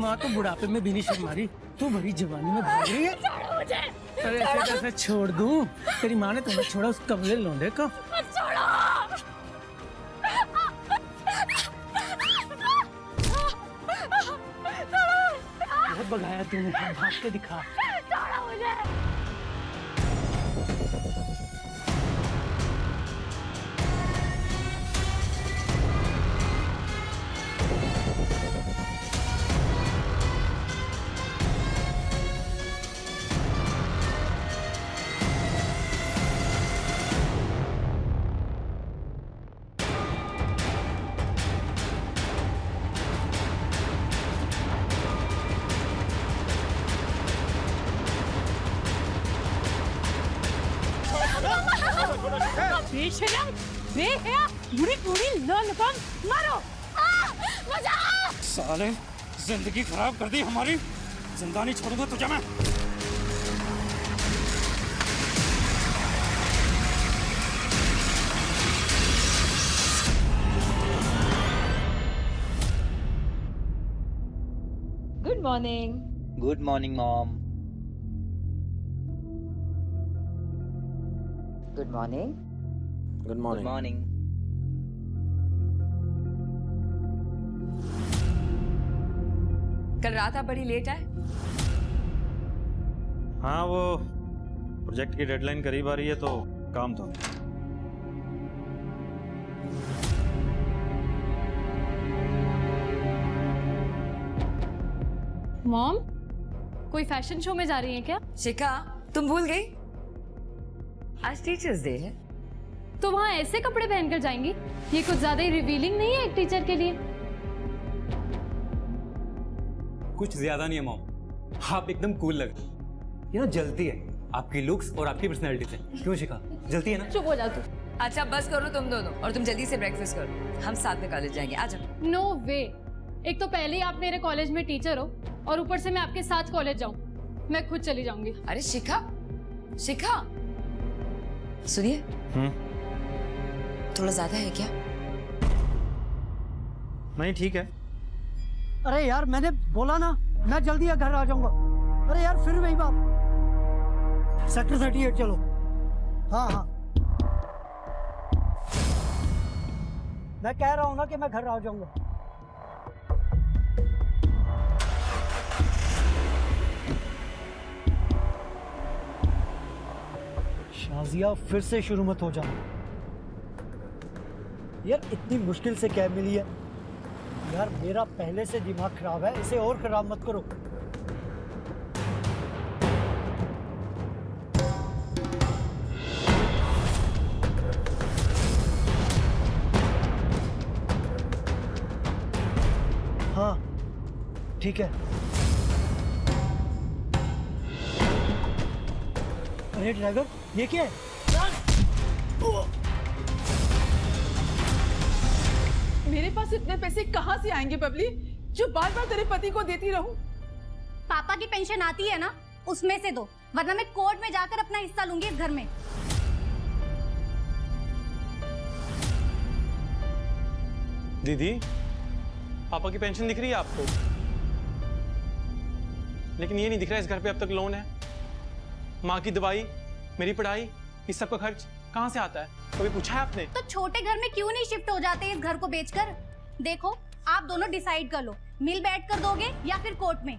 माँ तो बुढ़ापे में भी नहीं शर्मा रही, तू भरी जवानी में भाग रही है। अरे ऐसे कैसे छोड़ दूं? तेरी माँ ने तुम्हें छोड़ा उस कमले लौंडे को। बहुत भगाया तूने, भाग के दिखा। बेशरम, बेहया, बुरी बुरी लोलपम, मारो! बचाओ! साले, जिंदगी खराब कर दी हमारी। जिंदा नहीं छोड़ूंगा तुझे मैं। Good morning. Good morning mom. Good morning. Good morning. कल रात आप बड़ी लेट आए। हाँ, वो प्रोजेक्ट की डेडलाइन करीब आ रही है तो काम था। मॉम, कोई फैशन शो में जा रही हैं क्या? शिखा, तुम भूल गई? आज टीचर्स डे है। तो वहाँ ऐसे कपड़े पहनकर जाएंगी? ये कुछ ज्यादा ही रिवीलिंग नहीं है एक टीचर के लिए? कुछ ज्यादा नहीं है मॉम, आप एकदम कूल लग रही हो। ये ना जलती है आपकी लुक्स और आपकी पर्सनैलिटी से। क्यों शिखा, जलती है ना? चुप हो जा तू। अच्छा बस करो तुम दोनों, और तुम जल्दी से ब्रेकफास्ट करो, हम साथ में कॉलेज जाएंगे। आ जाओ। नो वे। एक तो पहले ही आप मेरे कॉलेज में टीचर हो और ऊपर से मैं आपके साथ कॉलेज जाऊँ। मैं खुद चली जाऊंगी। अरे शिखा, शिखा सुनिए, थोड़ा ज्यादा है क्या? नहीं ठीक है। अरे यार मैंने बोला ना, मैं जल्दी घर आ जाऊंगा। अरे यार फिर वही बात। सेक्टर 38 चलो। हाँ हाँ, मैं कह रहा हूँ ना कि मैं घर आ जाऊंगा। शाजिया फिर से शुरू मत हो जाना यार, इतनी मुश्किल से कैब मिली है यार। मेरा पहले से दिमाग खराब है, इसे और खराब मत करो। हाँ ठीक है। अरे ड्राइवर, ये क्या है? मेरे पास इतने पैसे कहाँ से आएंगे बबली, जो बार बार तेरे पति को देती रहूं? पापा की पेंशन आती है ना, उसमें से दो, वरना मैं कोर्ट में जाकर अपना हिस्सा लूंगी इस घर में। दीदी, पापा की पेंशन दिख रही है आपको? लेकिन ये नहीं दिख रहा है इस घर पे अब तक लोन है। माँ की दवाई, मेरी पढ़ाई, इस सब का खर्च कहाँ से आता है? कभी पूछा है आपने? तो छोटे घर में क्यों नहीं शिफ्ट हो जाते इस घर को बेचकर? देखो आप दोनों डिसाइड कर लो, मिल बैठ कर दोगे या फिर कोर्ट में।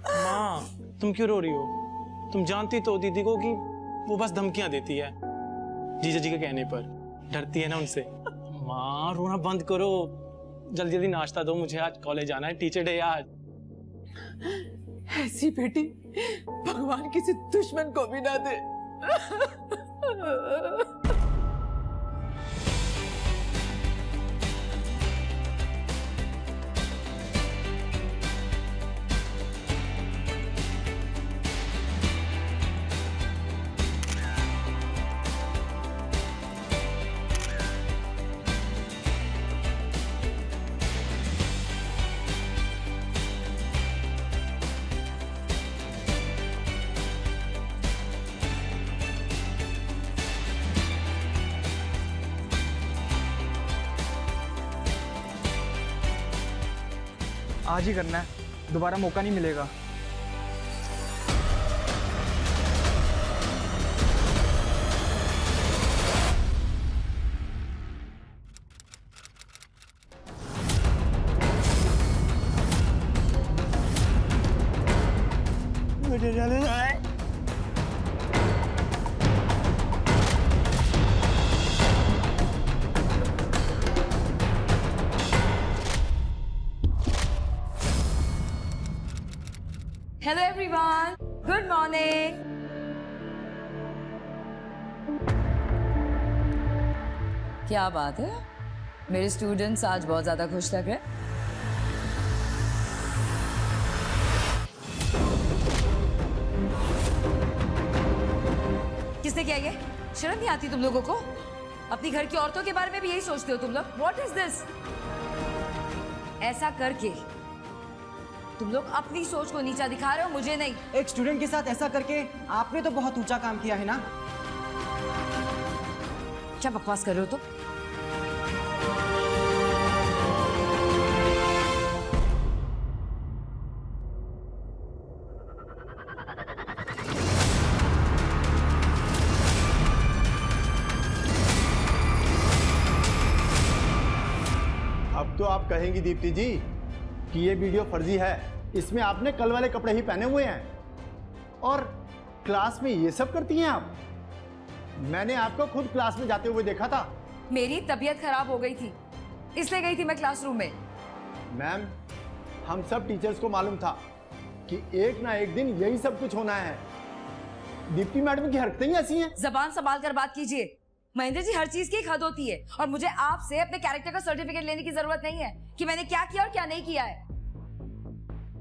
माँ, तुम क्यों रो रही हो? तुम जानती तो दीदी को कि वो बस धमकियां देती है जीजा जी के कहने पर, डरती है ना उनसे। माँ रोना बंद करो, जल्दी जल्दी नाश्ता दो, मुझे आज कॉलेज जाना है, टीचर डे आज। ऐसी बेटी भगवान किसी दुश्मन को भी ना दे। आज ही करना है, दोबारा मौका नहीं मिलेगा। Hello everyone, good morning. क्या बात है, मेरे स्टूडेंट्स आज बहुत ज्यादा खुश लग रहे हैं। किसने किया ये? शर्म नहीं आती तुम लोगों को? अपनी घर की औरतों के बारे में भी यही सोचते हो तुम लोग? What is this? ऐसा करके तुम लोग अपनी सोच को नीचा दिखा रहे हो, मुझे नहीं। एक स्टूडेंट के साथ ऐसा करके आपने तो बहुत ऊंचा काम किया है ना। क्या बकवास कर रहे हो तुम? अब तो आप कहेंगी दीप्ति जी कि ये वीडियो फर्जी है, इसमें आपने कल वाले कपड़े ही पहने हुए हैं और क्लास में ये सब करती हैं आप। मैंने आपको खुद क्लास में जाते हुए देखा था। मेरी तबीयत खराब हो गई थी, इसलिए गई थी मैं क्लासरूम में। मैम, हम सब टीचर्स को मालूम था कि एक ना एक दिन यही सब कुछ होना है। दीप्ति मैडम की हरकतें ही ऐसी हैं। जबान संभाल कर बात कीजिए। महेंद्र जी, हर चीज की एक हद होती है और मुझे आपसे अपने कैरेक्टर का सर्टिफिकेट लेने की जरूरत नहीं है कि मैंने क्या किया और क्या नहीं किया है।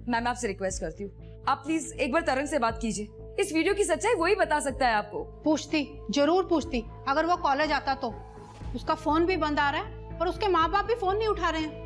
मैं आपसे रिक्वेस्ट करती हूँ, आप प्लीज एक बार तरंग से बात कीजिए। इस वीडियो की सच्चाई वही बता सकता है आपको। पूछती, जरूर पूछती। अगर वो कॉलेज आता तो। उसका फोन भी बंद आ रहा है और उसके माँ बाप भी फोन नहीं उठा रहे हैं।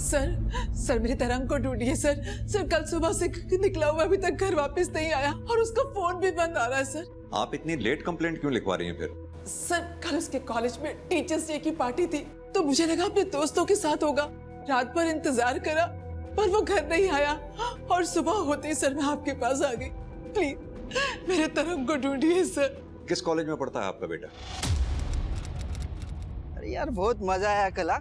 सर मेरे तरंग को ढूंढिए सर। सर कल सुबह से निकला हुआ अभी तक घर वापस नहीं आया और उसका फोन भी बंद आ रहा है सर। आप इतनी लेट कंप्लेंट क्यों लिखवा रही हैं फिर? सर कल उसके कॉलेज में टीचर्स डे की पार्टी थी तो मुझे लगा अपने दोस्तों के साथ होगा। रात भर इंतजार करा पर वो घर नहीं आया और सुबह होते ही सर मैं आपके पास आ गई। प्लीज मेरे तरंग को ढूंढिए सर। किस कॉलेज में पढ़ता है आपका बेटा? अरे यार बहुत मजा आया कल।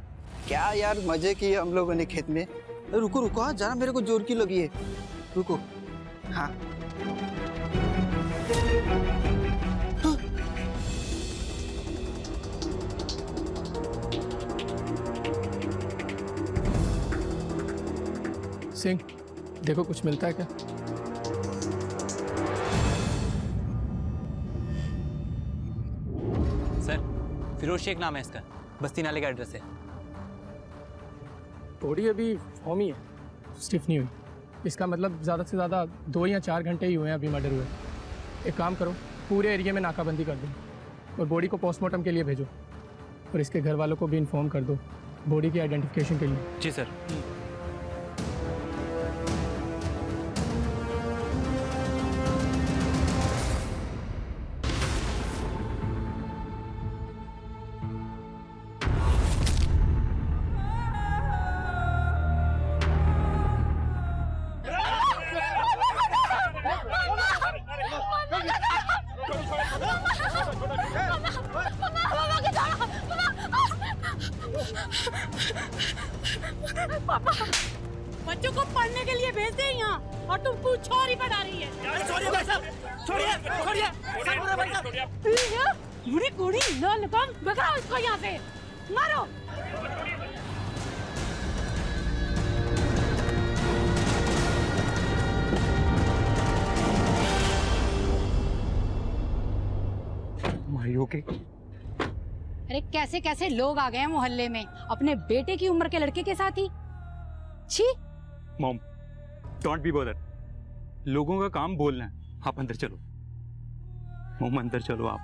क्या यार मजे किए हम लोगों ने खेत में। रुको रुको, हाँ जरा मेरे को जोर की लगी है। रुको, हाँ सिंह, देखो कुछ मिलता है क्या? सर, फिरोज शेख नाम है इसका, बस्ती नाले का एड्रेस है। बॉडी अभी फॉर्म ही है, स्टिफ नहीं हुई। इसका मतलब ज़्यादा से ज़्यादा 2 या 4 घंटे ही हुए हैं अभी मर्डर हुए। एक काम करो, पूरे एरिया में नाकाबंदी कर दो और बॉडी को पोस्टमार्टम के लिए भेजो और इसके घर वालों को भी इन्फॉर्म कर दो बॉडी की आइडेंटिफिकेशन के लिए। जी सर। पापा, बच्चों को पढ़ने के लिए भेजते हैं यहाँ और तुम कुछ छोरी पढ़ा रही है। छोड़िए भाई साहब, छोड़िए, छोड़िए भाई साहब। बुरी कुड़ी ना निकम, भगाओ इसको यहाँ से, मारो। ओके। अरे कैसे कैसे लोग आ गए हैं मोहल्ले में अपने बेटे की उम्र के लड़के के साथ ही। छी। Mom, don't be bother. लोगों का काम बोलना है। आप अंदर चलो मॉम, अंदर चलो आप।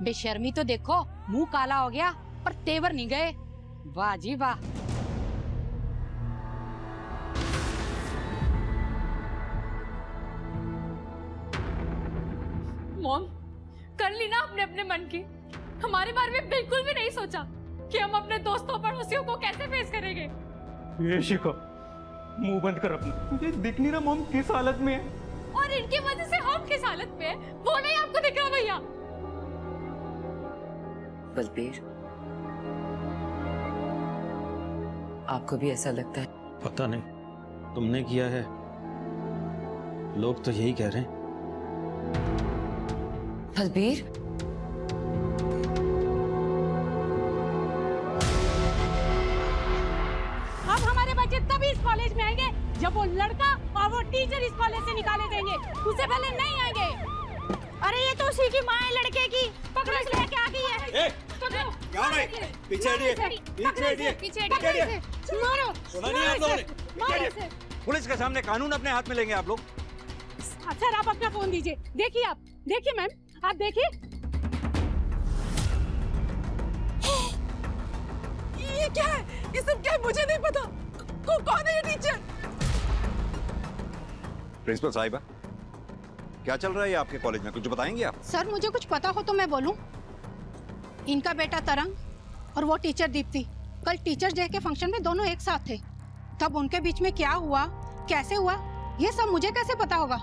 बेशर्मी तो देखो, मुंह काला हो गया पर तेवर नहीं गए। वाह जी वाह। मॉम, कर ली ना आपने अपने मन की। हमारे बारे में बिल्कुल भी नहीं सोचा कि हम अपने दोस्तों पड़ोसियों को कैसे फेस करेंगे। ये शिखा, मुंह बंद कर अपना। तुझे दिख नहीं रहा मॉम किस हालत में है? और इनकी वजह से हम किस हालत में हैं, वो नहीं आपको दिख रहा भैया? बलबीर, आपको भी ऐसा लगता है? पता नहीं, तुमने किया है, लोग तो यही कह रहे हैं। बलबीर, अब हमारे बच्चे तभी इस कॉलेज में आएंगे जब वो लड़का और वो टीचर इस कॉलेज से निकाले देंगे, उससे पहले नहीं आएंगे। अरे ये तो उसी की माँ है लड़के की, पकड़ो इसे, लेके आ गई है। पकड़ो, पीछे हटिए, पीछे हटिए, पीछे हटिए, मारो, सुना नहीं आप लोगों ने? मारो इसे। पुलिस के सामने कानून अपने हाथ में लेंगे आप लोग। सर आप अपना फोन दीजिए, देखिए आप, देखिए मैम, आप देखिए। ये क्या है? ये सब क्या है? मुझे नहीं पता। कौन है ये टीचर? प्रिंसिपल साहिबा, क्या चल रहा है आपके कॉलेज में, कुछ बताएंगे आप? सर मुझे कुछ पता हो तो मैं बोलूं। इनका बेटा तरंग और वो टीचर दीप्ति कल टीचर्स डे के फंक्शन में दोनों एक साथ थे। तब उनके बीच में क्या हुआ, कैसे हुआ, ये सब मुझे कैसे पता होगा?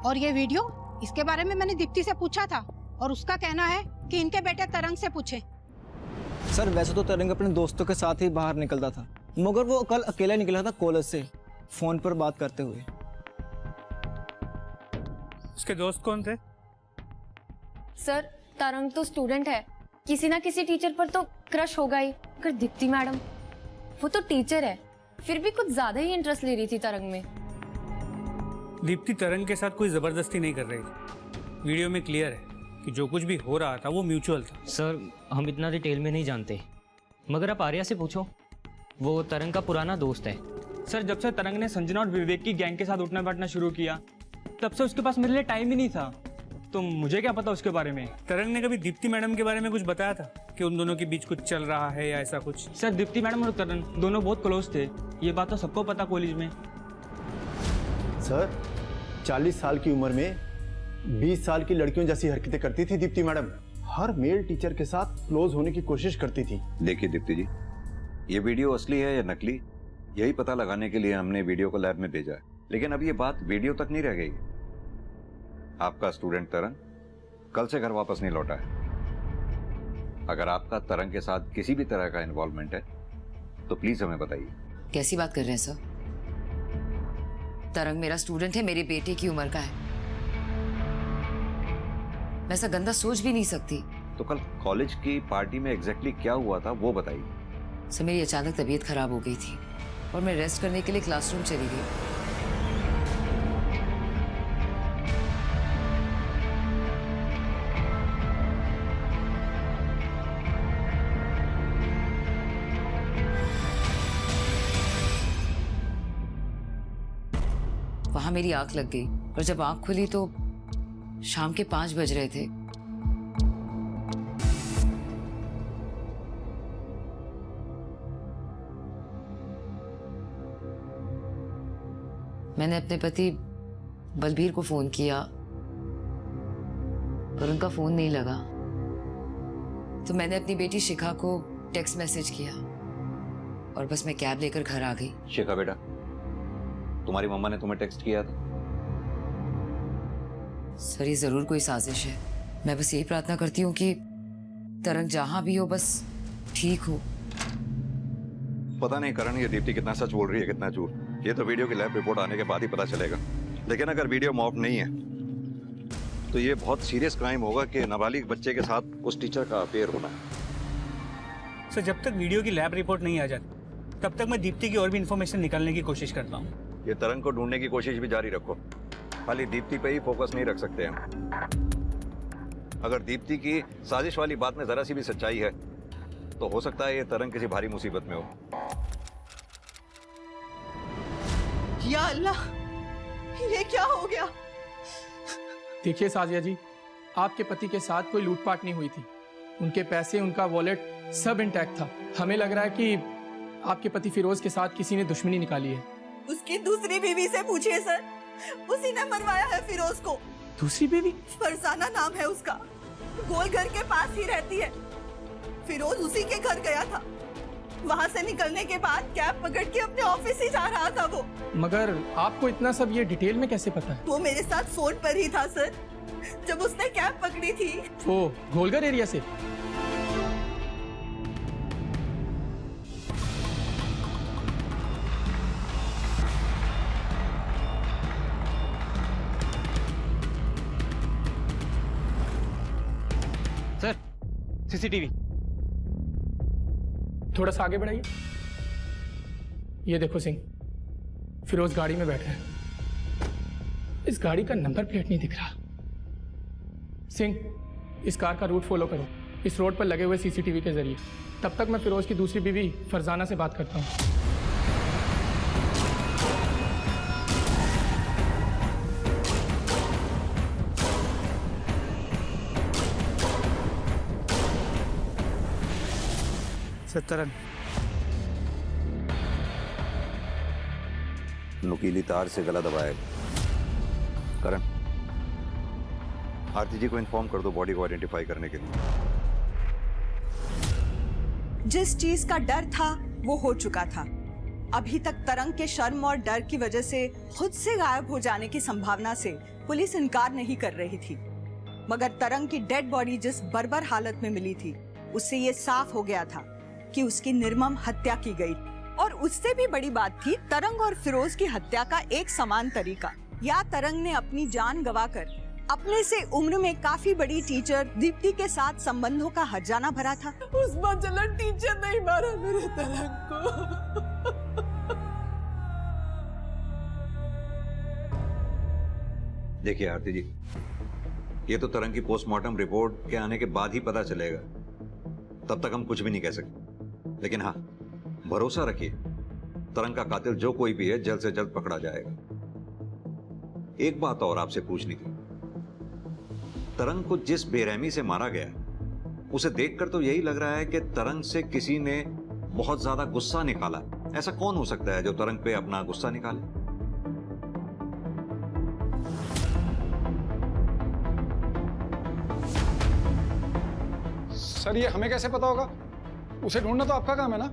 और ये वीडियो, इसके बारे में मैंने दीप्ति से पूछा था और उसका कहना है कि इनके बेटे तरंग से पूछे। सर वैसे तो तरंग अपने दोस्तों के साथ ही बाहर निकलता था, मगर वो कल अकेला निकला था कॉलेज से, फोन पर बात करते हुए। उसके दोस्त कौन थे? सर तरंग तो स्टूडेंट है, किसी ना किसी टीचर पर तो क्रश होगा ही। अगर दीप्ति मैडम, वो तो टीचर है, फिर भी कुछ ज्यादा ही इंटरेस्ट ले रही थी तरंग में। दीप्ति तरंग के साथ कोई जबरदस्ती नहीं कर रही थी। वीडियो में क्लियर है कि जो कुछ भी हो रहा था वो म्यूचुअल था। सर हम इतना डिटेल में नहीं जानते, मगर आप आर्या से पूछो, वो तरंग का पुराना दोस्त है। सर जब से तरंग ने संजना और विवेक की गैंग के साथ उठना बैठना शुरू किया, तब से उसके पास मेरे लिए टाइम ही नहीं था, तो मुझे क्या पता उसके बारे में। तरंग ने कभी दीप्ति मैडम के बारे में कुछ बताया था कि उन दोनों के बीच कुछ चल रहा है या ऐसा कुछ? सर दीप्ति मैडम और तरंग दोनों बहुत क्लोज थे, ये बात तो सबको पता कॉलेज में। सर 40 साल की उम्र में 20 साल की लड़कियों जैसी हरकतें करती थी दीप्ति मैडम। हर मेल टीचर के साथ क्लोज होने की कोशिश करती थी। देखिए दीप्ति जी, ये वीडियो असली है या नकली, यही पता लगाने के लिए हमने वीडियो को लैब में भेजा है। लेकिन अब ये बात वीडियो तक नहीं रह गई। आपका स्टूडेंट तरंग कल से घर वापस नहीं लौटा है। अगर आपका तरंग के साथ किसी भी तरह का इन्वॉल्वमेंट है तो प्लीज हमें बताइए। कैसी बात कर रहे हैं सर? तरंग मेरा स्टूडेंट है, मेरे बेटे की उम्र का है, मैं ऐसा गंदा सोच भी नहीं सकती। तो कल कॉलेज की पार्टी में एग्जैक्टली क्या हुआ था वो बताइए। सर मेरी अचानक तबीयत खराब हो गई थी और मैं रेस्ट करने के लिए क्लासरूम चली गई। वहां मेरी आंख लग गई और जब आंख खुली तो शाम के 5 बज रहे थे। मैंने अपने पति बलबीर को फोन किया पर उनका फोन नहीं लगा, तो मैंने अपनी बेटी शिखा को टेक्स्ट मैसेज किया और बस मैं कैब लेकर घर आ गई। शिखा बेटा, तुम्हारी मम्मा ने तुम्हें टेक्स्ट किया था? सर ये जरूर कोई साजिश है। मैं बस यही प्रार्थना करती हूँ कि तरंग जहां भी हो बस ठीक हो। पता नहीं करण ये दीप्ति कितना सच बोल रही है कितना झूठ, ये तो वीडियो की लैब रिपोर्ट आने के बाद ही पता चलेगा। लेकिन अगर वीडियो मॉप नहीं है तो ये बहुत सीरियस क्राइम होगा कि नाबालिग बच्चे के साथ उस टीचर का अफेयर होना है। सर जब तक वीडियो की लैब रिपोर्ट नहीं आ जाती तब तक मैं दीप्ति की और भी इंफॉर्मेशन निकालने की कोशिश करता हूँ। ये तरंग को ढूंढने की कोशिश भी जारी रखो, खाली दीप्ति पे ही फोकस नहीं रख सकते हम। अगर दीप्ति की साजिश वाली बात में जरा सी भी सच्चाई है तो हो सकता है ये तरंग किसी भारी मुसीबत में हो। या अल्लाह, ये क्या हो गया? देखिए साजिया जी, आपके पति के साथ कोई लूटपाट नहीं हुई थी, उनके पैसे, उनका वॉलेट सब इंटैक्ट था। हमें लग रहा है कि आपके पति फिरोज के साथ किसी ने दुश्मनी निकाली है। उसकी दूसरी बीवी से पूछिए सर, उसी ने मरवाया है फिरोज को। दूसरी बीवी? फरजाना नाम है उसका। गोलघर के पास ही रहती है। फिरोज उसी के घर गया था। वहाँ से निकलने के बाद कैब पकड़ के अपने ऑफिस ही जा रहा था वो। मगर आपको इतना सब ये डिटेल में कैसे पता है? वो मेरे साथ फोन पर ही था सर, जब उसने कैब पकड़ी थी। वो गोलघर एरिया से? सर सीसीटीवी थोड़ा सा आगे बढ़ाइए। ये देखो सिंह, फिरोज गाड़ी में बैठा है। इस गाड़ी का नंबर प्लेट नहीं दिख रहा। सिंह, इस कार का रूट फॉलो करो, इस रोड पर लगे हुए सीसीटीवी के जरिए। तब तक मैं फिरोज की दूसरी बीवी फरजाना से बात करता हूँ। तरंग, नुकीली तार से गला दबाया। करण, आरती जी को इन्फॉर्म कर दो बॉडी को आइडेंटिफाई करने के लिए। जिस चीज का डर था वो हो चुका था। अभी तक तरंग के शर्म और डर की वजह से खुद से गायब हो जाने की संभावना से पुलिस इनकार नहीं कर रही थी, मगर तरंग की डेड बॉडी जिस बर्बर हालत में मिली थी, उससे ये साफ हो गया था कि उसकी निर्मम हत्या की गई। और उससे भी बड़ी बात थी तरंग और फिरोज की हत्या का एक समान तरीका। या तरंग ने अपनी जान गंवाकर अपने से उम्र में काफी बड़ी टीचर दीप्ति के साथ संबंधों का हर्जाना भरा था। उस बचलन टीचर नहीं मारा मेरे तरंग को। देखिए आरती जी, ये तो तरंग की पोस्टमार्टम रिपोर्ट के आने के बाद ही पता चलेगा। तब तक हम कुछ भी नहीं कह सकते। लेकिन हाँ, भरोसा रखिए, तरंग का कातिल जो कोई भी है जल्द से जल्द पकड़ा जाएगा। एक बात और आपसे पूछनी थी, तरंग को जिस बेरहमी से मारा गया उसे देखकर तो यही लग रहा है कि तरंग से किसी ने बहुत ज्यादा गुस्सा निकाला। ऐसा कौन हो सकता है जो तरंग पे अपना गुस्सा निकाले? सर ये हमें कैसे पता होगा? उसे ढूंढना तो आपका काम है ना।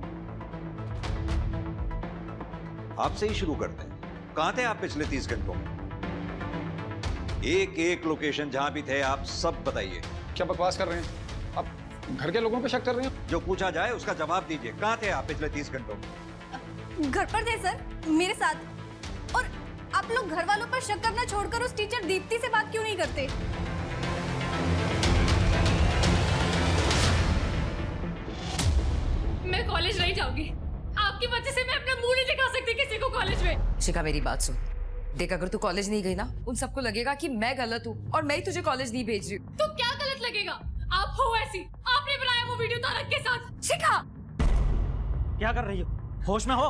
आपसे ही शुरू करते हैं। कहां थे आप पिछले 30 घंटों में? एक एक लोकेशन जहां भी थे आप सब बताइए। क्या बकवास कर रहे हैं आप? घर के लोगों पे शक कर रहे हैं? जो पूछा जाए उसका जवाब दीजिए। कहां थे आप पिछले 30 घंटों में? घर पर थे सर, मेरे साथ। और आप लोग घर वालों पर शक करना छोड़कर उस टीचर दीप्ति से बात क्यों नहीं करते? मैं कॉलेज नहीं जाऊंगी। आपकी वजह से मैं अपना मुंह नहीं दिखा सकती किसी को कॉलेज में। शिखा मेरी बात सुन, देख अगर तू कॉलेज नहीं गई ना, उन सबको लगेगा कि मैं गलत हूँ और मैं ही तुझे कॉलेज नहीं भेज रही हूँ। तो क्या गलत लगेगा? आप हो ऐसी, आपने बनाया वो वीडियो तारक के साथ। शिखा, क्या कर रही हो? होश में हो?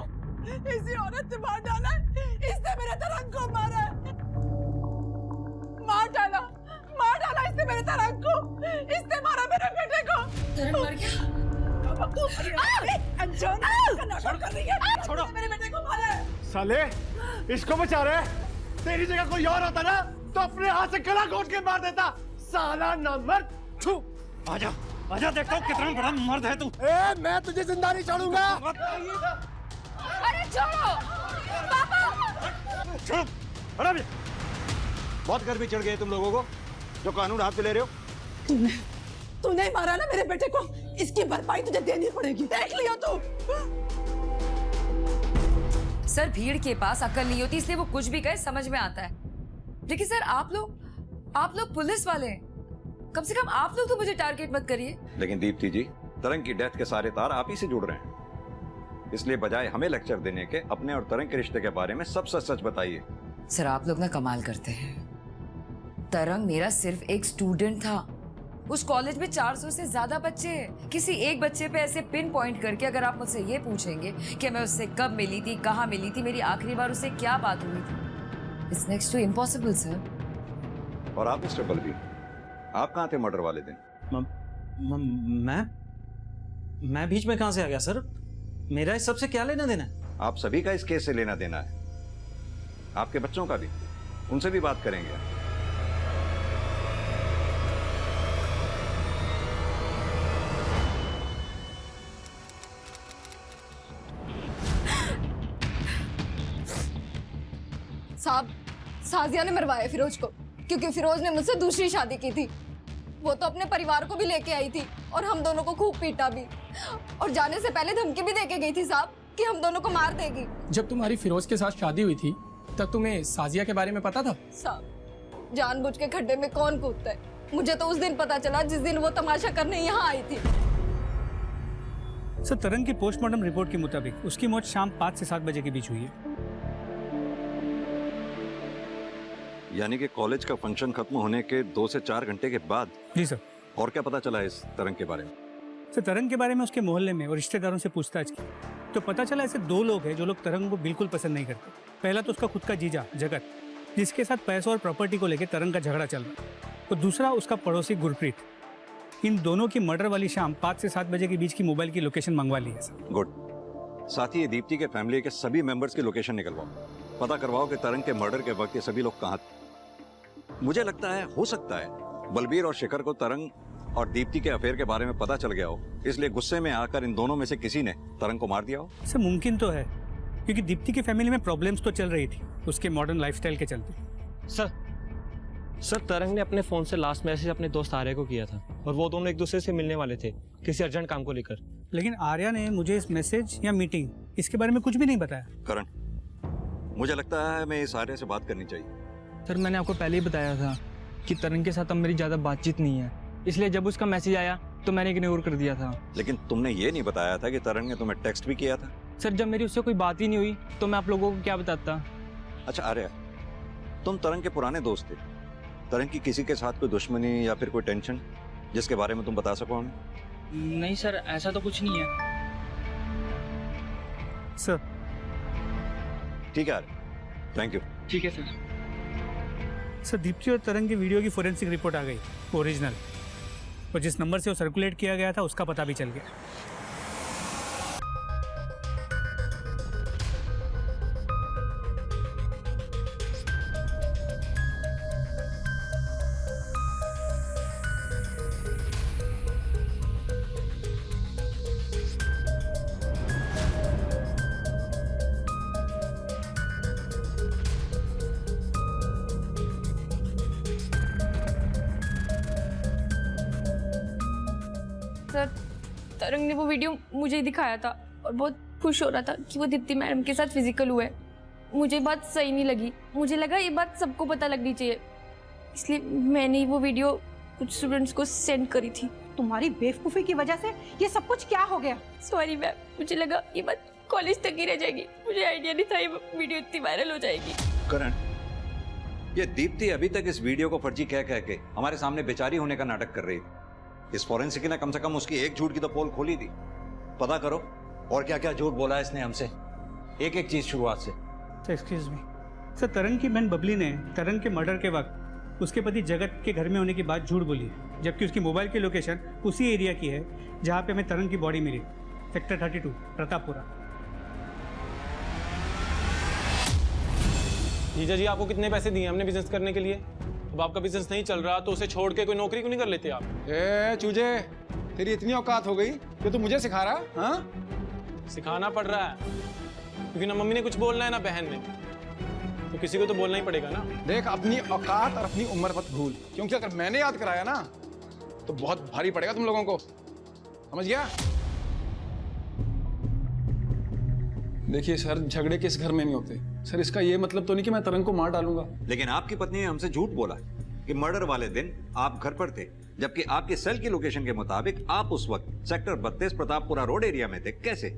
इसी औरत ने मार डाला है। इसने मेरे तरंग को मारा है। मार डाला इसने मेरे तरंग को। इसने मारा मेरे बेटे को। तरंग मर गया? छोड़ो मेरे बेटे को मारा है। साले, इसको बचा रहे। तेरी जगह कोई और होता ना तो अपने हाथ से गला घोट के मार देता। साला नामर्द। आजा, आजा, देखता हूँ कितना बड़ा मर्द है तू। मैं तुझे जिंदा नहीं छोड़ूंगा। अरे छोड़ो पापा। छोड़ो, हटा भी। बहुत गर्मी चढ़ गई है तुम लोगों को जो कानून हाथ में ले रहे हो। तूने मारा ना मेरे बेटे को, इसकी भरपाई तुझे देनी पड़ेगी। देख लियो तू। सर भीड़ के पास अकल नहीं होती, इसलिए वो कुछ भी कहे समझ में आता है। लेकिन सर आप लोग पुलिस वाले हैं, कम से कम आप लोग तो मुझे टारगेट मत करिए। लेकिन दीप्ति जी, तरंग की डेथ के सारे तार आप ही से जुड़ रहे हैं। इसलिए बजाय हमें लेक्चर देने के अपने और तरंग के रिश्ते के बारे में सब सच सच बताइए। सर आप लोग ना कमाल करते हैं। तरंग मेरा सिर्फ एक स्टूडेंट था। उस कॉलेज में 400 से ज्यादा बच्चे हैं। किसी एक बच्चे पे ऐसे पिन पॉइंट करके अगर आप मुझसे ये पूछेंगे कि मैं उससे कब मिली थी, कहाँ मिली थी, मेरी आखिरी बार उससे क्या बात हुई थी, it's next to impossible sir. और आप मिस्टर बलबीर, आप कहाँ थे मर्डर वाले दिन? मैं बीच में कहां से आ गया सर? मेरा इस सबसे क्या लेना देना है? आप सभी का इस केस से लेना देना है, आपके बच्चों का भी। उनसे भी बात करेंगे। साहब, साजिया ने मरवाया फिरोज को, क्योंकि फिरोज ने मुझसे दूसरी शादी की थी। वो तो अपने परिवार को भी लेके आई थी और हम दोनों को खूब पीटा भी, और जाने से पहले धमकी भी देके गई थी साहब कि हम दोनों को मार देगी। जब तुम्हारी फिरोज के साथ शादी हुई थी तब तुम्हें साजिया के बारे में पता था? साहब, जानबूझ के खड्डे में कौन कूदता है? मुझे तो उस दिन पता चला जिस दिन वो तमाशा करने यहाँ आई थी। सर, तरंग की पोस्टमार्टम रिपोर्ट के मुताबिक उसकी मौत शाम 5 से 7 बजे के बीच हुई है। यानी कि कॉलेज का फंक्शन खत्म होने के 2 से 4 घंटे के बाद? जी सर। और क्या पता चला इस तरंग के बारे में? सर, तरंग के बारे में उसके मोहल्ले में और रिश्तेदारों से पूछताछ की तो पता चला ऐसे 2 लोग हैं जो लोग तरंग को बिल्कुल पसंद नहीं करते। पहला तो उसका खुद का जीजा जगत, जिसके साथ पैसों और प्रॉपर्टी को लेकर तरंग का झगड़ा चल रहा है, और दूसरा उसका पड़ोसी गुरप्रीत। इन दोनों की मर्डर वाली शाम 5 से 7 बजे के बीच की मोबाइल की लोकेशन मंगवा ली है सर। गुड। साथ ही ये दीप्ति के फैमिली के सभी मेंबर्स की लोकेशन निकलवाओ, पता करवाओ कि तरंग के मर्डर के वक्त ये सभी लोग कहाँ थे। मुझे लगता है, हो सकता है बलबीर और शिखर को तरंग और दीप्ति के अफेयर के बारे में पता चल गया हो, इसलिए गुस्से में आकर इन दोनों में से किसी ने तरंग को मार दिया हो। सर, मुमकिन तो है, क्योंकि दीप्ति की फैमिली में प्रॉब्लम्स तो चल रही थी उसके मॉडर्न लाइफस्टाइल के चलते। सर, तरंग ने अपने फोन से लास्ट मैसेज अपने दोस्त आर्या को किया था और वो दोनों एक दूसरे से मिलने वाले थे किसी अर्जेंट काम को लेकर। लेकिन आर्या ने मुझे इस मैसेज या मीटिंग इसके बारे में कुछ भी नहीं बताया। करण, मुझे लगता है हमें इस आर्या से बात करनी चाहिए। सर, मैंने आपको पहले ही बताया था कि तरंग के साथ अब मेरी ज़्यादा बातचीत नहीं है, इसलिए जब उसका मैसेज आया तो मैंने इग्नोर कर दिया था। लेकिन तुमने ये नहीं बताया था कि तरंग ने तुम्हें टेक्स्ट भी किया था। सर, जब मेरी उससे कोई बात ही नहीं हुई तो मैं आप लोगों को क्या बताता। अच्छा आर्या, तुम तरंग के पुराने दोस्त थे, तरंग की किसी के साथ कोई दुश्मनी या फिर कोई टेंशन जिसके बारे में तुम बता सको हमें? नहीं सर, ऐसा तो कुछ नहीं है सर। ठीक है आर्या, थैंक यू। ठीक है सर। सर, दीप्ति और तरंग की वीडियो की फोरेंसिक रिपोर्ट आ गई, ओरिजिनल, और जिस नंबर से वो सर्कुलेट किया गया था उसका पता भी चल गया। सर, तरंग ने वो वीडियो मुझे ही दिखाया था और बहुत खुश हो रहा था कि वो दीप्ति मैडम के साथ फिजिकल हुआ है। मुझे बात सही नहीं लगी, मुझे लगा ये बात सबको पता लगनी चाहिए, इसलिए मैंने वो वीडियो कुछ स्टूडेंट्स को सेंड करी थी। तुम्हारी बेवकूफ़ी की वजह से ये सब कुछ क्या हो गया? सॉरी मैम, मुझे लगा ये बात कॉलेज तक ही रह जाएगी, मुझे आइडिया नहीं था ये वीडियो इतनी वायरल हो जाएगी। करण, ये दीप्ति अभी तक इस वीडियो को फर्जी कह कह के हमारे सामने बेचारी होने का नाटक कर रही थी। इस फॉरेंसिक ने कम से कम उसकी एक झूठ की तो पोल खोली थी। पता करो और क्या क्या झूठ बोला इसने हमसे, एक एक चीज शुरुआत से। एक्सक्यूज मी सर, तरंग की बहन बबली ने तरंग के मर्डर के वक्त उसके पति जगत के घर में होने की बात झूठ बोली है, जबकि उसकी मोबाइल की लोकेशन उसी एरिया की है जहाँ पे हमें तरंग की बॉडी मिली, सेक्टर 32 प्रतापपुरा। जीजा जी, आपको कितने पैसे दिए हमने बिजनेस करने के लिए? अब आपका बिजनेस नहीं चल रहा तो उसे छोड़ के कोई नौकरी क्यों नहीं कर लेते आप? ए चूजे, तेरी इतनी औकात हो गई कि तू मुझे सिखा रहा? हाँ, सिखाना पड़ रहा है क्योंकि ना मम्मी ने कुछ बोलना है ना बहन ने, तो किसी को तो बोलना ही पड़ेगा ना। देख, अपनी औकात और अपनी उम्र मत भूल, क्योंकि अगर मैंने याद कराया ना तो बहुत भारी पड़ेगा तुम लोगों को, समझ गया? देखिए सर, झगड़े किस घर में नहीं होते सर, इसका ये मतलब तो नहीं कि मैं तरंग को मार डालूंगा। लेकिन आपकी पत्नी ने हमसे झूठ बोला कि मर्डर वाले दिन आप घर पर थे, जबकि आपकी सेल की लोकेशन के मुताबिक आप उस वक्त सेक्टर 32 प्रतापपुरा रोड एरिया में थे। कैसे?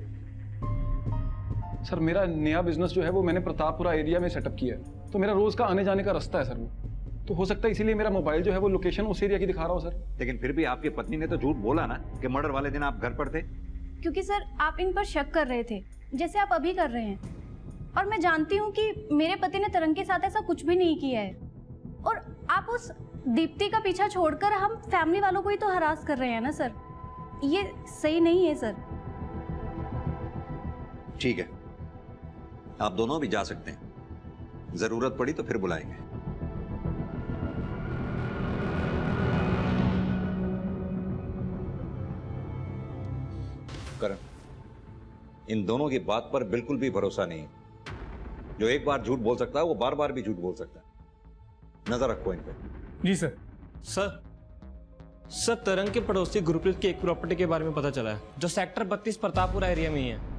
सर, मेरा नया बिजनेस जो है वो मैंने प्रतापपुरा एरिया में सेटअप किया है, तो मेरा रोज का आने जाने का रास्ता है सर वो, तो हो सकता है इसीलिए मेरा मोबाइल जो है वो लोकेशन उस एरिया की दिखा रहा हो सर। लेकिन फिर भी आपकी पत्नी ने तो झूठ बोला ना कि मर्डर वाले दिन आप घर पर थे। क्योंकि सर, आप इन पर शक कर रहे थे जैसे आप अभी कर रहे हैं, और मैं जानती हूँ कि मेरे पति ने तरंग के साथ ऐसा कुछ भी नहीं किया है, और आप उस दीप्ति का पीछा छोड़कर हम फैमिली वालों को ही तो हरास कर रहे हैं ना सर, ये सही नहीं है सर। ठीक है, आप दोनों भी जा सकते हैं, जरूरत पड़ी तो फिर बुलाएंगे। करण, इन दोनों की बात पर बिल्कुल भी भरोसा नहीं है। जो एक बार झूठ बोल सकता है वो बार बार भी झूठ बोल सकता है। नजर रखो इन पे। जी सर। सर तरंग के पड़ोसी गुरप्रीत की एक प्रॉपर्टी के बारे में पता चला है जो सेक्टर 32 प्रतापपुरा एरिया में ही है।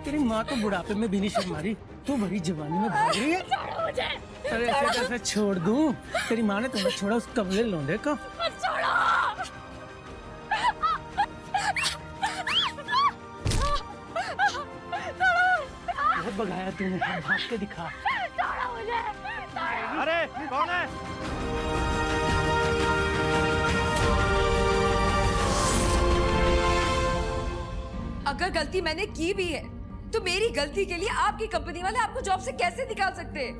तेरी माँ तो बुढ़ापे में भी नहीं शर्म मारी, तू बड़ी जवानी में भाग रही है। छोड़ो मुझे। अरे ऐसे कैसे छोड़ दूं? तेरी माँ ने तुम्हें छोड़ा उस कमले लौंडे को। छोड़ो। बहुत भगाया तूने, भाग के दिखा। छोड़ो मुझे। अरे कौन है? अगर गलती मैंने की भी है तो मेरी गलती के लिए आपकी कंपनी वाले आपको जॉब से कैसे निकाल सकते हैं?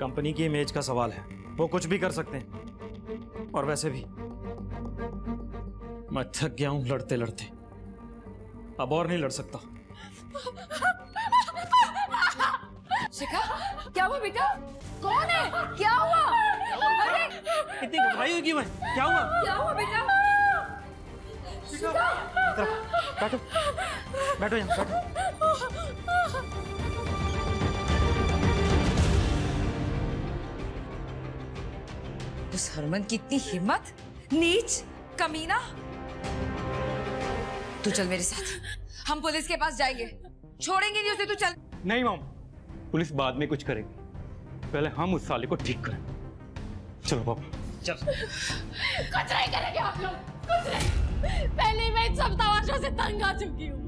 कंपनी की इमेज का सवाल है, वो कुछ भी कर सकते हैं। और वैसे भी मैं थक गया हूं लड़ते लड़ते, अब और नहीं लड़ सकता। शिखा, क्या हुआ बेटा? कौन है? क्या हुआ? अरे इतनी घबराई हुई क्यों है? क्या हुआ? क्या हुआ बेटा? बैठो बैठो यहाँ बैठो। उस हरमन की इतनी हिम्मत, नीच, कमीना। तू चल मेरे साथ, हम पुलिस के पास जाएंगे, छोड़ेंगे नहीं उसे। तू चल। नहीं मॉम, पुलिस बाद में कुछ करेगी, पहले हम उस साले को ठीक करें। चलो पापा चल। कुछ नहीं करेंगे आप लोग, कुछ नहीं। पहले ही मैं इन सब तमाशों से तंग आ चुकी हूँ,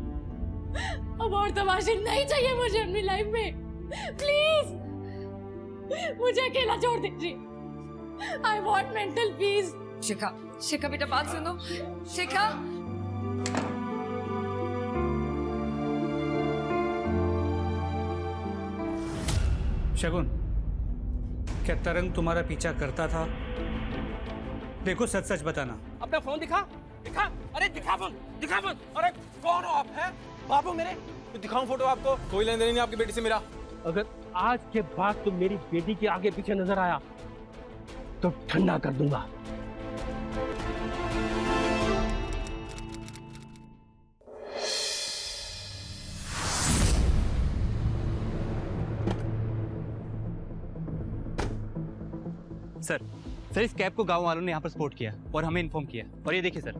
अब और तमाशे नहीं चाहिए मुझे अपनी लाइफ में। प्लीज मुझे अकेला छोड़ दीजिए। I want mental peace. शिखा, शिखा बेटा बात सुनो। शिखा, शगुन, क्या तरंग तुम्हारा पीछा करता था? देखो सच सच बताना। अपना फोन दिखा, दिखा। अरे दिखा फोन, दिखा फोन। अरे कौन हो आप? हैं बाबू मेरे? तो दिखाऊं फोटो आपको? कोई लेन देन नहीं आपकी बेटी से मेरा। अगर आज के बाद तुम मेरी बेटी के आगे पीछे नजर आया तो ठंडा कर दूंगा। सर इस कैब को गांव वालों ने यहाँ पर स्पॉट किया और हमें इन्फॉर्म किया। और ये देखिए सर।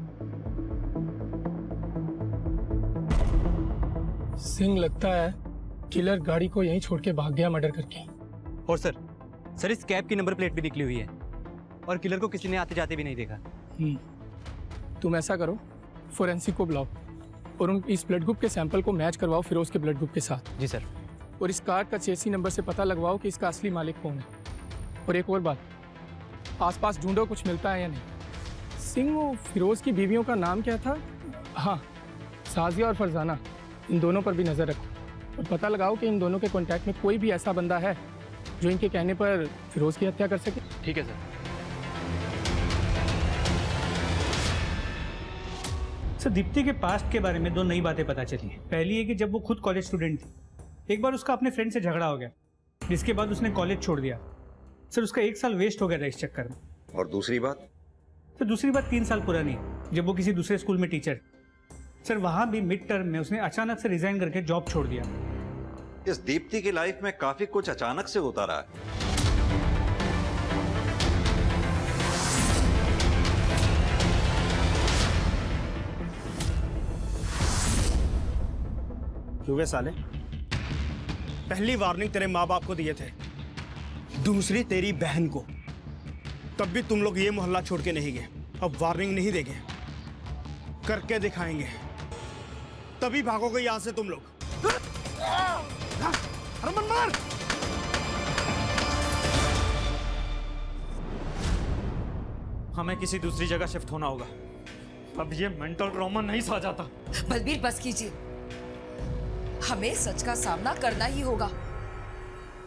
सिंह लगता है किलर गाड़ी को यहीं छोड़ के भाग गया मर्डर करके। और सर इस कैब की नंबर प्लेट भी निकली हुई है और किलर को किसी ने आते जाते भी नहीं देखा। तुम ऐसा करो, फोरेंसिक को बुलाओ और उन इस ब्लड ग्रुप के सैंपल को मैच करवाओ फिरोज के ब्लड ग्रुप के साथ। जी सर। और इस कार का चेसी नंबर से पता लगवाओ कि इसका असली मालिक कौन है। और एक और बात, आसपास ढूंढो कुछ मिलता है या नहीं। सिंह, वो फिरोज की बीवियों का नाम क्या था? हाँ, साजिया और फरजाना, इन दोनों पर भी नज़र रखो और पता लगाओ कि इन दोनों के कॉन्टैक्ट में कोई भी ऐसा बंदा है जो इनके कहने पर फिरोज की हत्या कर सके। ठीक है सर। सर दीप्ति के पास्ट के बारे में दो नई बातें पता चली हैं। पहली है कि जब वो खुद कॉलेज स्टूडेंट थी, एक बार उसका अपने फ्रेंड से झगड़ा हो गया, जिसके बाद उसने कॉलेज छोड़ दिया। सर उसका 1 साल वेस्ट हो गया था इस चक्कर में। और दूसरी बात? सर दूसरी बात 3 साल पुरानी है, जब वो किसी दूसरे स्कूल में टीचर। सर वहां भी मिड टर्म में उसने अचानक से रिजाइन करके जॉब छोड़ दिया। इस दीप्ति की लाइफ में काफी कुछ अचानक से होता रहा है। क्यों साले? पहली वार्निंग तेरे माँ बाप को दिए थे, दूसरी तेरी बहन को, तब भी तुम लोग ये मोहल्ला छोड़ के नहीं गए। अब वार्निंग नहीं देंगे, करके दिखाएंगे, तभी भागोगे यहां से तुम लोग। हरमन मार। हमें किसी दूसरी जगह शिफ्ट होना होगा। अब ये मेंटल ट्रॉमा नहीं सहा जाता। बलबीर बस कीजिए, हमें सच का सामना करना ही होगा।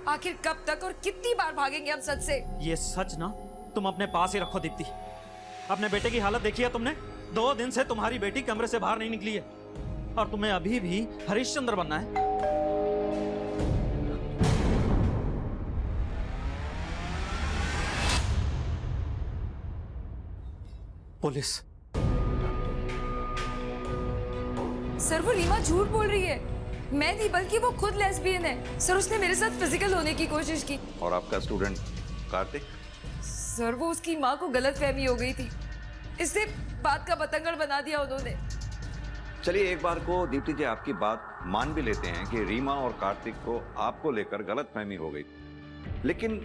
आखिर कब तक और कितनी बार भागेंगे हम सच से? ये सच ना तुम अपने पास ही रखो दीप्ति। अपने बेटे की हालत देखी है तुमने? 2 दिन से तुम्हारी बेटी कमरे से बाहर नहीं निकली है और तुम्हें अभी भी हरिश्चंद्र बनना है। पुलिस। सर वो रीमा झूठ बोल रही है। मैं नहीं बल्कि वो खुद लेस्बियन है। सर उसने मेरे साथ फिजिकल होने की कोशिश की। और आपका स्टूडेंट कार्तिक? सर वो उसकी माँ को गलतफहमी हो गई थी, इससे बात का बतंगड़ बना दिया उन्होंने। चलिए एक बार को दीप्ति जी आपकी बात मान भी लेते हैं कि रीमा और कार्तिक को आपको लेकर गलतफहमी हो गई, लेकिन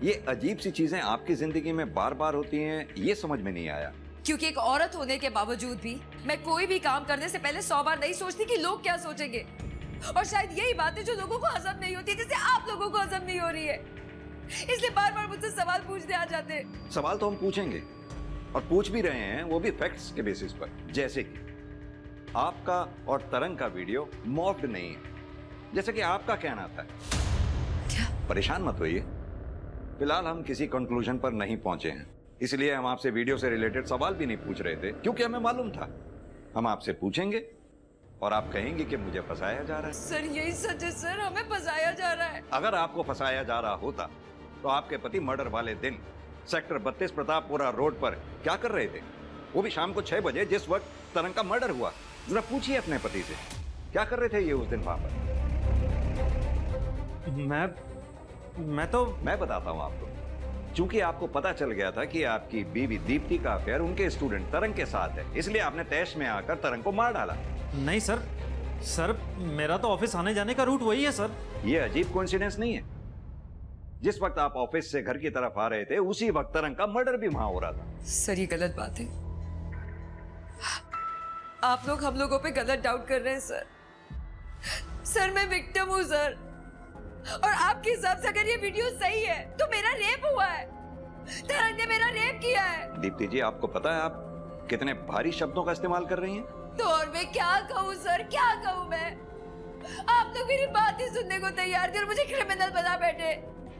ये अजीब सी चीजें आपकी जिंदगी में बार बार होती हैं, ये समझ में नहीं आया। क्योंकि एक औरत होने के बावजूद भी मैं कोई भी काम करने से पहले 100 बार नहीं सोचती कि लोग क्या सोचेंगे। और शायद यही बात है जो लोगों को हजम नहीं होती, जैसे आप लोगों को हजम नहीं हो रही है। इसलिए बार बार मुझसे सवाल पूछने आ जाते हैं। सवाल तो हम पूछेंगे और पूछ भी रहे हैं, वो भी फैक्ट्स के बेसिस पर। जैसे कि आपका और तरंग का वीडियो मॉफ्ड नहीं है, जैसे कि आपका कहना था। क्या? परेशान मत होइए, फिलहाल हम किसी कंक्लूजन पर नहीं पहुंचे हैं, इसलिए हम आपसे वीडियो से रिलेटेड सवाल भी नहीं पूछ रहे थे, क्योंकि हमें मालूम था हम आपसे पूछेंगे और आप कहेंगे कि मुझे फंसाया जा रहा है। सर यही सच है सर, हमें फंसाया जा रहा है। अगर आपको फंसाया जा रहा होता तो आपके पति मर्डर वाले दिन सेक्टर 32 प्रतापपुरा रोड पर क्या कर रहे थे, वो भी शाम को 6 बजे, जिस वक्त तरंग का मर्डर हुआ? जरा पूछिए अपने पति से, क्या कर रहे थे ये उस दिन वहां पर? मैं बताता हूं आपको। चूंकि आपको पता चल गया था कि आपकी बीवी दीप्ति का अफेयर उनके स्टूडेंट तरंग के साथ है, इसलिए आपने तैश में आकर तरंग को मार डाला। नहीं सर मेरा तो ऑफिस आने जाने का रूट वही है सर। ये अजीब कोइंसिडेंस नहीं है? जिस वक्त आप ऑफिस से घर की तरफ आ रहे थे उसी वक्त तरंग का मर्डर भी वहां हो रहा था। सर ये गलत बात है, आप लोग हम लोगों पे गलत डाउट कर रहे हैं सर। सर मैं विक्टिम हूँ सर, और आपके हिसाब से अगर ये वीडियो सही है तो मेरा रेप हुआ है, तरंग ने मेरा रेप किया है। दीप्ति जी आपको पता है आप कितने भारी शब्दों का इस्तेमाल कर रही हैं? तो और मैं क्या कहूँ सर, क्या कहूँ मैं? आप लोग मेरी बात ही सुनने को तैयार थे और मुझे क्रिमिनल बना बैठे।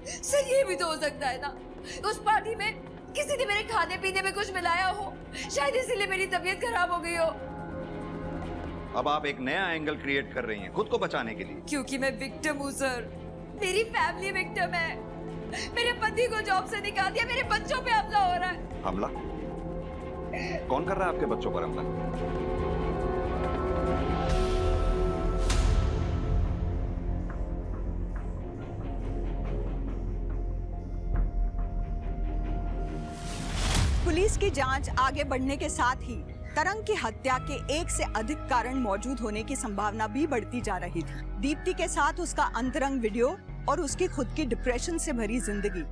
सर ये भी तो हो सकता है ना, उस पार्टी में किसी ने मेरे खाने पीने में कुछ मिलाया हो, शायद इसीलिए मेरी तबीयत खराब हो गई हो। अब आप एक नया एंगल क्रिएट कर रही हैं खुद को बचाने के लिए। क्योंकि मैं विक्टिम हूँ सर, मेरी फैमिली विक्टिम है। मेरे पति को जॉब से निकाल दिया, मेरे बच्चों पे हमला हो रहा है। हमला? कौन कर रहा है आपके बच्चों पर हमला? पुलिस की जांच आगे बढ़ने के साथ ही तरंग की हत्या के 1 से अधिक कारण मौजूद होने की संभावना भी बढ़ती जा रही थी। दीप्ति के साथ उसका अंतरंग वीडियो और उसकी खुद की डिप्रेशन से भरी जिंदगी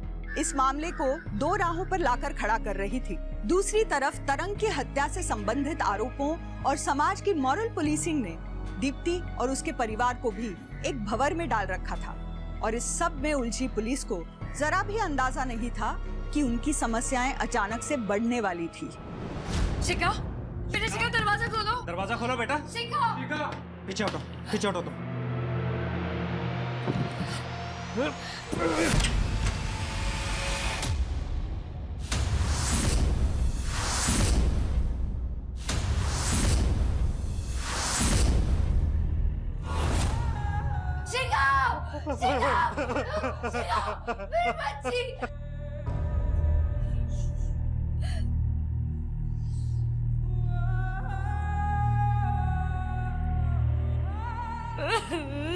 इस मामले को 2 राहों पर लाकर खड़ा कर रही थी। दूसरी तरफ तरंग की हत्या से संबंधित आरोपों और समाज की मॉरल पुलिसिंग ने दीप्ति और उसके परिवार को भी एक भंवर में डाल रखा था, और इस सब में उलझी पुलिस को जरा भी अंदाजा नहीं था कि उनकी समस्याएं अचानक से बढ़ने वाली थी। शिखा, बेटा शिखा दरवाजा खोलो। दरवाजा खोलो बेटा। शिखा, पीछे हटो तुम। मेरी बच्ची।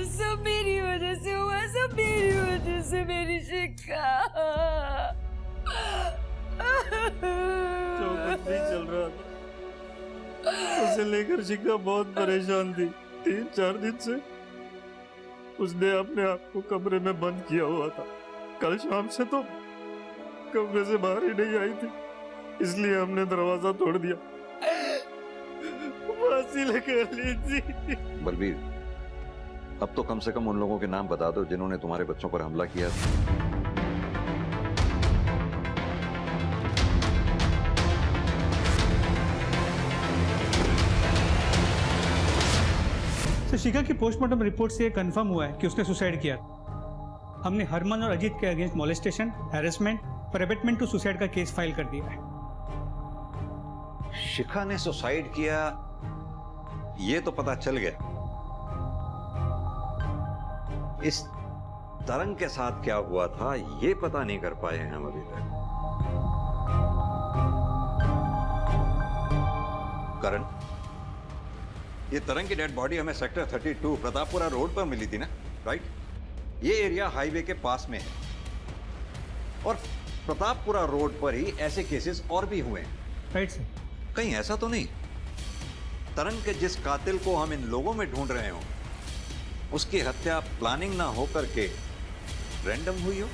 सब मेरी वजह से हुआ, सब मेरी वजह से। मेरी शिक्षा जो कुछ नहीं चल रहा था उसे लेकर शिखा बहुत परेशान थी। 3-4 दिन से उसने अपने आप को कमरे में बंद किया हुआ था। कल शाम से तो कमरे से बाहर ही नहीं आई थी, इसलिए हमने दरवाजा तोड़ दिया। फांसी लगा ली थी। बलबीर अब तो कम से कम उन लोगों के नाम बता दो जिन्होंने तुम्हारे बच्चों पर हमला किया था। तो शिखा की पोस्टमार्टम रिपोर्ट से कंफर्म हुआ है कि उसने सुसाइड किया। हमने हरमन और अजीत के अगेंस्ट मॉलेस्टेशन, हैरेसमेंट और अबेटमेंट टू सुसाइड का केस फाइल कर दिया है। शिखा ने सुसाइड किया ये तो पता चल गया, इस तरंग के साथ क्या हुआ था ये पता नहीं कर पाए हैं हम अभी तक। करण, ये तरंग की डेड बॉडी हमें सेक्टर 32 प्रतापपुरा रोड पर मिली थी ना, राइट? ये एरिया हाईवे के पास में है और प्रतापपुरा रोड पर ही ऐसे केसेस और भी हुए हैं, राइट सर? कहीं ऐसा तो नहीं तरंग के जिस कातिल को हम इन लोगों में ढूंढ रहे हो उसकी हत्या प्लानिंग ना हो करके रैंडम हुई हो?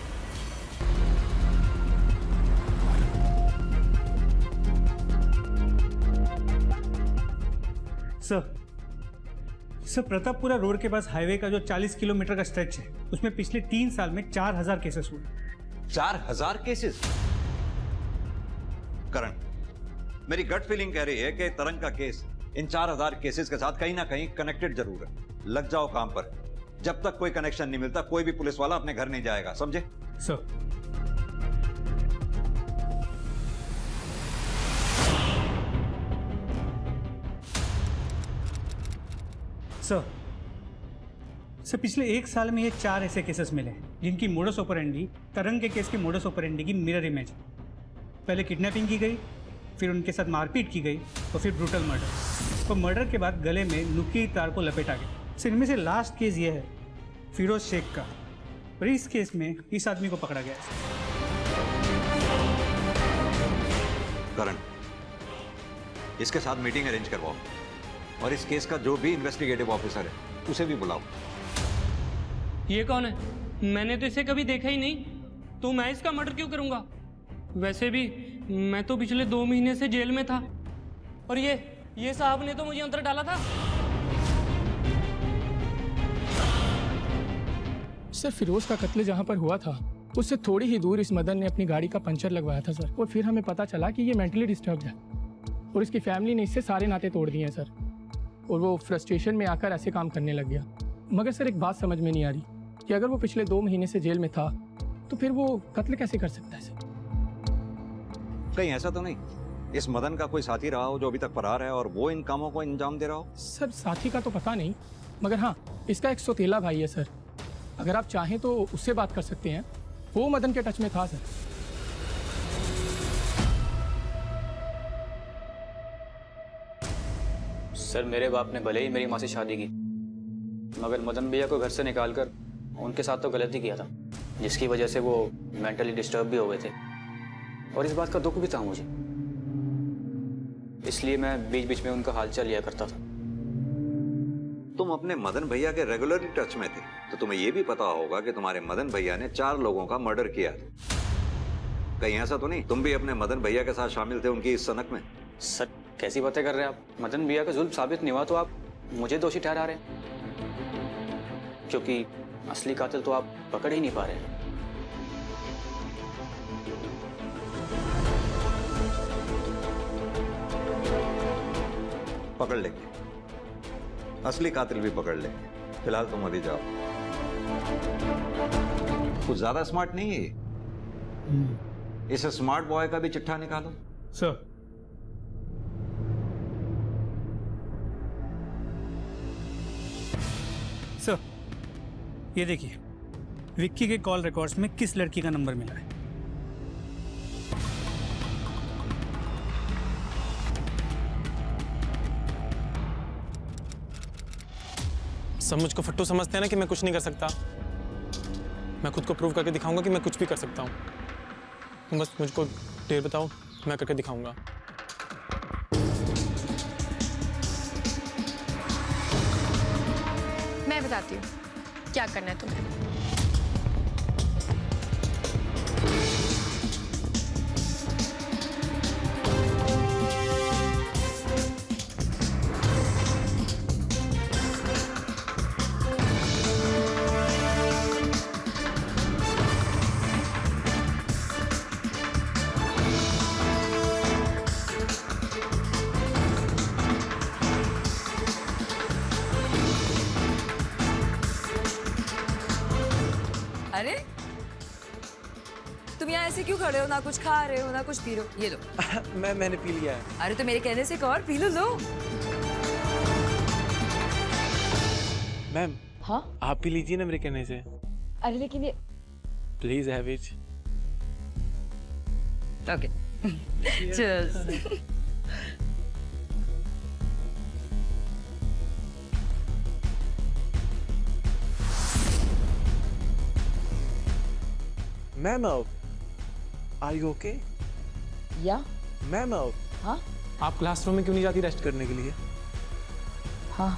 सर प्रतापपुरा रोड के पास हाईवे का जो 40 किलोमीटर का स्ट्रेच है उसमें पिछले 3 साल में 4000 केसेस हुए। 4000 केसेस? करण, मेरी गट फीलिंग कह रही है कि तरंग का केस इन 4000 केसेस के साथ कहीं ना कहीं कनेक्टेड जरूर है। लग जाओ काम पर, जब तक कोई कनेक्शन नहीं मिलता कोई भी पुलिस वाला अपने घर नहीं जाएगा, समझे? सर पिछले 1 साल में ये 4 ऐसे केसेस मिले हैं जिनकी मोडस ऑपरेंडी तरंग के केस के मोडस ऑपरेंडी की मिरर इमेज है। पहले किडनैपिंग की गई, फिर उनके साथ मारपीट की गई और फिर ब्रूटल मर्डर। और मर्डर के बाद गले में नुकीली तार को लपेटा गया। सर इनमें से लास्ट केस ये है फिरोज शेख का, और इस केस में इस आदमी को पकड़ा गया है। करण, इसके साथ मीटिंग अरेंज करवाओ और इस केस का जो भी इन्वेस्टिगेटिव ऑफिसर है उसे भी बुलाओ। ये कौन है? मैंने तो इसे कभी देखा ही नहीं, तो मैं इसका मर्डर क्यों करूंगा? वैसे भी मैं तो पिछले 2 महीने से जेल में था और ये साहब ने तो मुझे अंदर डाला था। सर फिरोज का कत्ल जहाँ पर हुआ था उससे थोड़ी ही दूर इस मदन ने अपनी गाड़ी का पंचर लगवाया था सर, और फिर हमें पता चला कि ये मेंटली डिस्टर्ब्ड है और इसकी फैमिली ने इससे सारे नाते तोड़ दिए हैं सर, और वो फ्रस्ट्रेशन में आकर ऐसे काम करने लग गया। मगर सर एक बात समझ में नहीं आ रही कि अगर वो पिछले 2 महीने से जेल में था तो फिर वो कत्ल कैसे कर सकता है सर? कहीं ऐसा तो नहीं इस मदन का कोई साथी रहा हो जो अभी तक फरार है और वो इन कामों को अंजाम दे रहा हो? सर साथी का तो पता नहीं, मगर हाँ इसका एक सौतेला भाई है सर, अगर आप चाहें तो उससे बात कर सकते हैं, वो मदन के टच में था सर। सर मेरे बाप ने भले ही मेरी माँ से शादी की, मगर मदन भैया को घर से निकालकर उनके साथ तो गलती किया था, जिसकी वजह से वो मेंटली डिस्टर्ब भी हो गए थे और इस बात का दुख भी था मुझे, इसलिए मैं बीच बीच में उनका हालचाल लिया करता था। तुम अपने मदन भैया के रेगुलरली टच में थे तो तुम्हें यह भी पता होगा कि तुम्हारे मदन भैया ने 4 लोगों का मर्डर किया था। कहीं ऐसा तो नहीं तुम भी अपने मदन भैया के साथ शामिल थे उनकी इस सनक में? सर कैसी बातें कर रहे हैं आप? मदन भैया का जुल्म साबित नहीं हुआ तो आप मुझे दोषी ठहरा रहे हैं, क्योंकि असली कातिल तो आप पकड़ ही नहीं पा रहे हैं। पकड़ लेंगे, असली कातिल भी पकड़ लेंगे, फिलहाल तुम अभी जाओ। कुछ ज्यादा स्मार्ट नहीं है ये, इस स्मार्ट बॉय का भी चिट्ठा निकालो। सर ये देखिए विक्की के कॉल रिकॉर्ड्स में किस लड़की का नंबर मिला है। सब मुझको फट्टू समझते हैं ना कि मैं कुछ नहीं कर सकता। मैं खुद को प्रूव करके दिखाऊंगा कि मैं कुछ भी कर सकता हूँ। तुम बस मुझको डेट बताओ, मैं करके दिखाऊंगा। मैं बताती हूँ क्या करना है तुम्हें। खड़े हो, ना कुछ खा रहे हो, ना कुछ पी रहे हो। ये लो। मैंने पी लिया है। अरे तो मेरे कहने से एक और पी लो। मैम, हाँ? आप पी लीजिए ना मेरे कहने से। अरे लेकिन ये please have it. Okay. Cheers. Ma'am, are you okay? या मैम, हाँ आप क्लासरूम में क्यों नहीं जाती रेस्ट करने के लिए? हाँ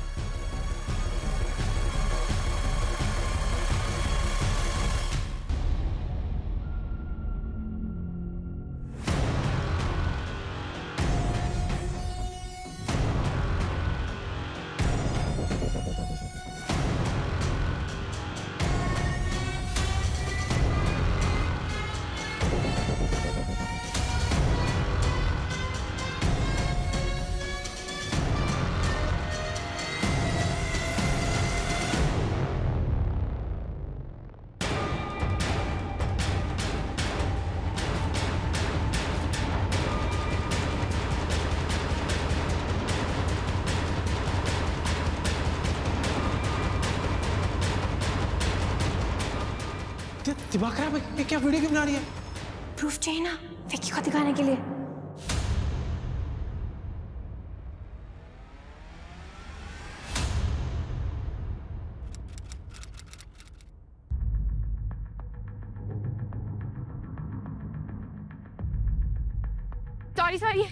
दिमाग खराब है, ये क्या वीडियो क्यों बना रही है? प्रूफ चाहिए ना विक्की को दिखाने के लिए। सॉरी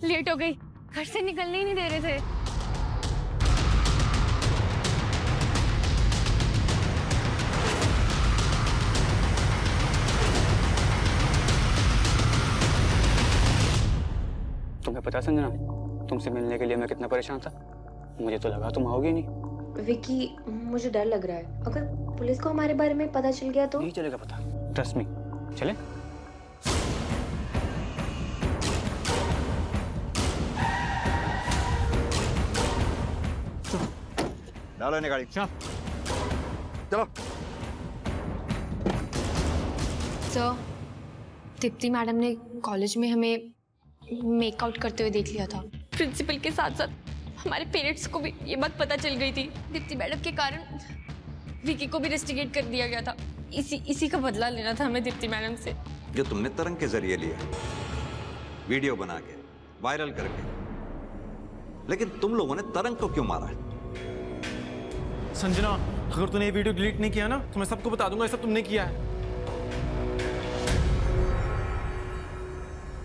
लेट हो गई, घर से निकलने ही नहीं दे रहे थे। तुम्हें पता संजना, तुमसे मिलने के लिए मैं कितना परेशान था। मुझे तो लगा तुम आओगी नहीं। विक्की, मुझे डर लग रहा है, अगर पुलिस को हमारे बारे में पता चल गया तो? नहीं चलेगा पता, ट्रस्ट मी। चले? डालो इन्हें गाड़ी। चलो। सर, दीप्ति मैडम ने कॉलेज में हमें मेकआउट करते हुए देख लिया था। प्रिंसिपल के साथ साथ हमारे पेरेंट्स को भी ये बात पता चल गई थी। दीप्ति मैडम के कारण विकी को भी रेस्टिगेट कर दिया गया था। इसी का बदला लेना था हमें दीप्ति मैडम से। जो तुमने तरंग के जरिए लिया, वीडियो बना के, वायरल करके, लेकिन तुम लोगों ने तरंग को क्यों मारा? संजना, अगर तूने ये वीडियो डिलीट नहीं किया ना तो मैं सबको बता दूंगा ये सब तुमने किया है।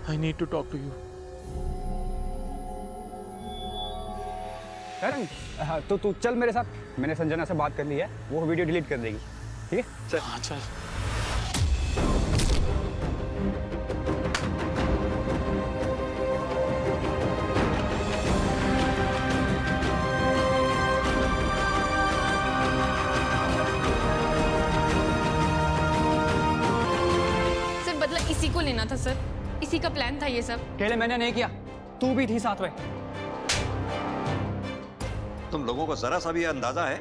I need to talk to you. तरंग, तो तू चल मेरे साथ, मैंने संजना से बात कर ली है, वो वीडियो डिलीट कर देगी। ठीक है? चल। हाँ चल। सर, बदला इसी को लेना था सर, इसी का प्लान था ये सब। अकेले मैंने नहीं किया, तू भी थी साथ में। तुम लोगों को जरा सा भी अंदाजा है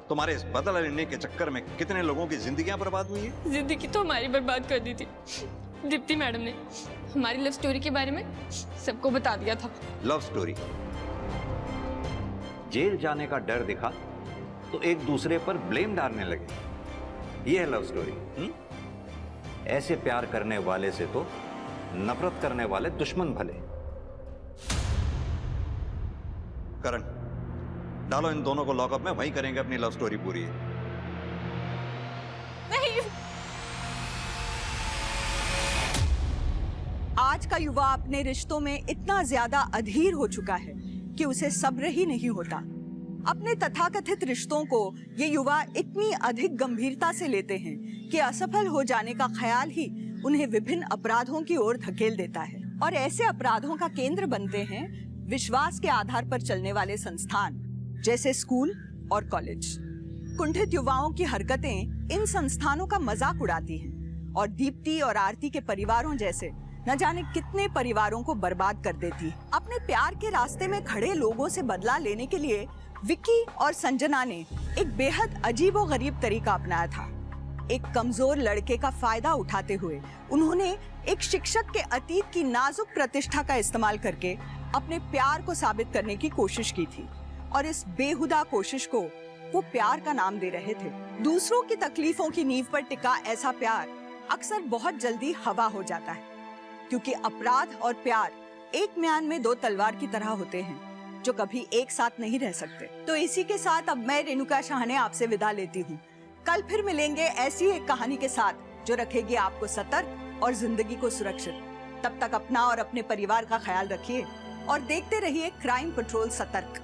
तुम्हारे इस बदला लेने के चक्कर में कितने लोगों की जिंदगियां बर्बाद हुई है? जिंदगी तो हमारी बर्बाद कर दी थी। दीप्ति मैडम ने हमारी लव स्टोरी के बारे में सबको बता दिया था। Love story? जेल जाने का डर दिखा तो एक दूसरे पर ब्लेम डालने लगे, ये है लव स्टोरी? ऐसे प्यार करने वाले से तो नफरत करने वाले दुश्मन भले। करण, डालो इन दोनों को लॉकअप में, वहीं करेंगे अपनी लव स्टोरी पूरी। नहीं। आज का युवा अपने रिश्तों में इतना ज्यादा अधीर हो चुका है कि उसे सब्र ही नहीं होता। अपने तथाकथित रिश्तों को ये युवा इतनी अधिक गंभीरता से लेते हैं कि असफल हो जाने का ख्याल ही उन्हें विभिन्न अपराधों की ओर धकेल देता है। और ऐसे अपराधों का केंद्र बनते हैं विश्वास के आधार पर चलने वाले संस्थान, जैसे स्कूल और कॉलेज। कुंठित युवाओं की हरकतें इन संस्थानों का मजाक उड़ाती हैं और दीप्ति और आरती के परिवारों जैसे न जाने कितने परिवारों को बर्बाद कर देती है। अपने प्यार के रास्ते में खड़े लोगों से बदला लेने के लिए विक्की और संजना ने एक बेहद अजीबोगरीब तरीका अपनाया था। एक कमजोर लड़के का फायदा उठाते हुए उन्होंने एक शिक्षक के अतीत की नाजुक प्रतिष्ठा का इस्तेमाल करके अपने प्यार को साबित करने की कोशिश की थी और इस बेहुदा कोशिश को वो प्यार का नाम दे रहे थे। दूसरों की तकलीफों की नींव पर टिका ऐसा प्यार अक्सर बहुत जल्दी हवा हो जाता है, क्योंकि अपराध और प्यार एक म्यान में दो तलवार की तरह होते हैं जो कभी एक साथ नहीं रह सकते। तो इसी के साथ अब मैं रेणुका शाहने आपसे विदा लेती हूँ। कल फिर मिलेंगे ऐसी एक कहानी के साथ जो रखेगी आपको सतर्क और जिंदगी को सुरक्षित। तब तक अपना और अपने परिवार का ख्याल रखिए और देखते रहिए क्राइम पेट्रोल सतर्क।